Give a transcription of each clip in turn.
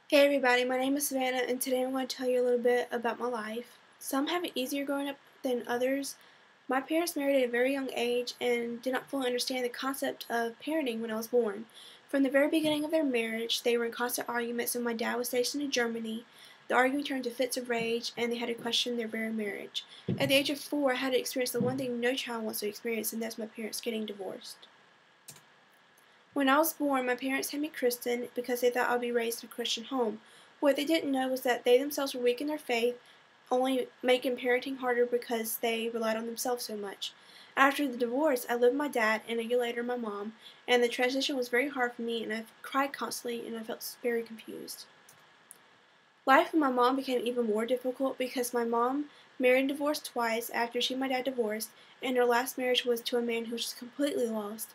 Hey everybody, my name is Savannah and today I'm going to tell you a little bit about my life. Some have it easier growing up than others. My parents married at a very young age and did not fully understand the concept of parenting when I was born. From the very beginning of their marriage, they were in constant arguments when my dad was stationed in Germany. The argument turned to fits of rage and they had to question their very marriage. At the age of 4, I had to experience the one thing no child wants to experience, and that's my parents getting divorced. When I was born, my parents had me christened because they thought I would be raised in a Christian home. What they didn't know was that they themselves were weak in their faith, only making parenting harder because they relied on themselves so much. After the divorce, I lived with my dad and a year later my mom, and the transition was very hard for me and I cried constantly and I felt very confused. Life with my mom became even more difficult because my mom married and divorced twice after she and my dad divorced, and her last marriage was to a man who was just completely lost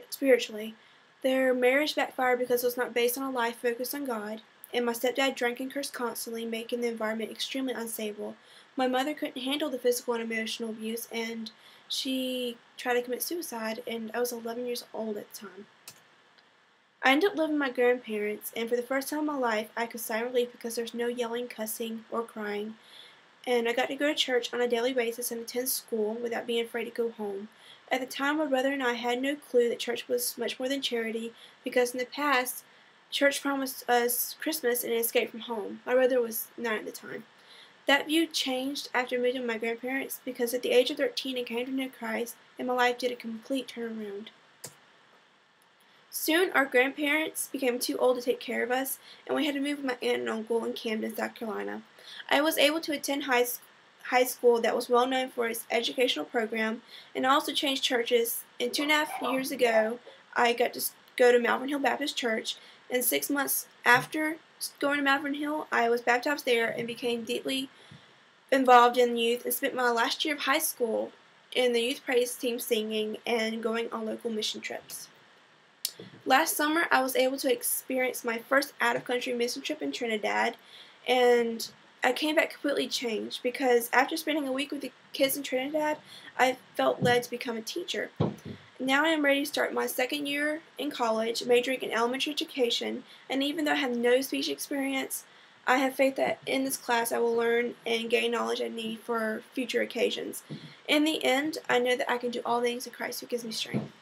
spiritually. Their marriage backfired because it was not based on a life focused on God, and my stepdad drank and cursed constantly, making the environment extremely unstable. My mother couldn't handle the physical and emotional abuse, and she tried to commit suicide, and I was 11 years old at the time. I ended up living with my grandparents, and for the first time in my life, I could sigh in relief because there's no yelling, cussing, or crying. And I got to go to church on a daily basis and attend school without being afraid to go home. At the time, my brother and I had no clue that church was much more than charity, because in the past, church promised us Christmas and an escape from home. My brother was 9 at the time. That view changed after moving with my grandparents, because at the age of 13 I came to know Christ, and my life did a complete turnaround. Soon, our grandparents became too old to take care of us, and we had to move with my aunt and uncle in Camden, South Carolina. I was able to attend high school that was well known for its educational program, and I also changed churches. And 2.5 years ago, I got to go to Malvern Hill Baptist Church, and 6 months after going to Malvern Hill, I was baptized there and became deeply involved in youth and spent my last year of high school in the youth praise team singing and going on local mission trips. Last summer, I was able to experience my first out-of-country mission trip in Trinidad, and I came back completely changed because after spending a week with the kids in Trinidad, I felt led to become a teacher. Now I am ready to start my second year in college, majoring in elementary education, and even though I have no speech experience, I have faith that in this class I will learn and gain knowledge I need for future occasions. In the end, I know that I can do all things in Christ who gives me strength.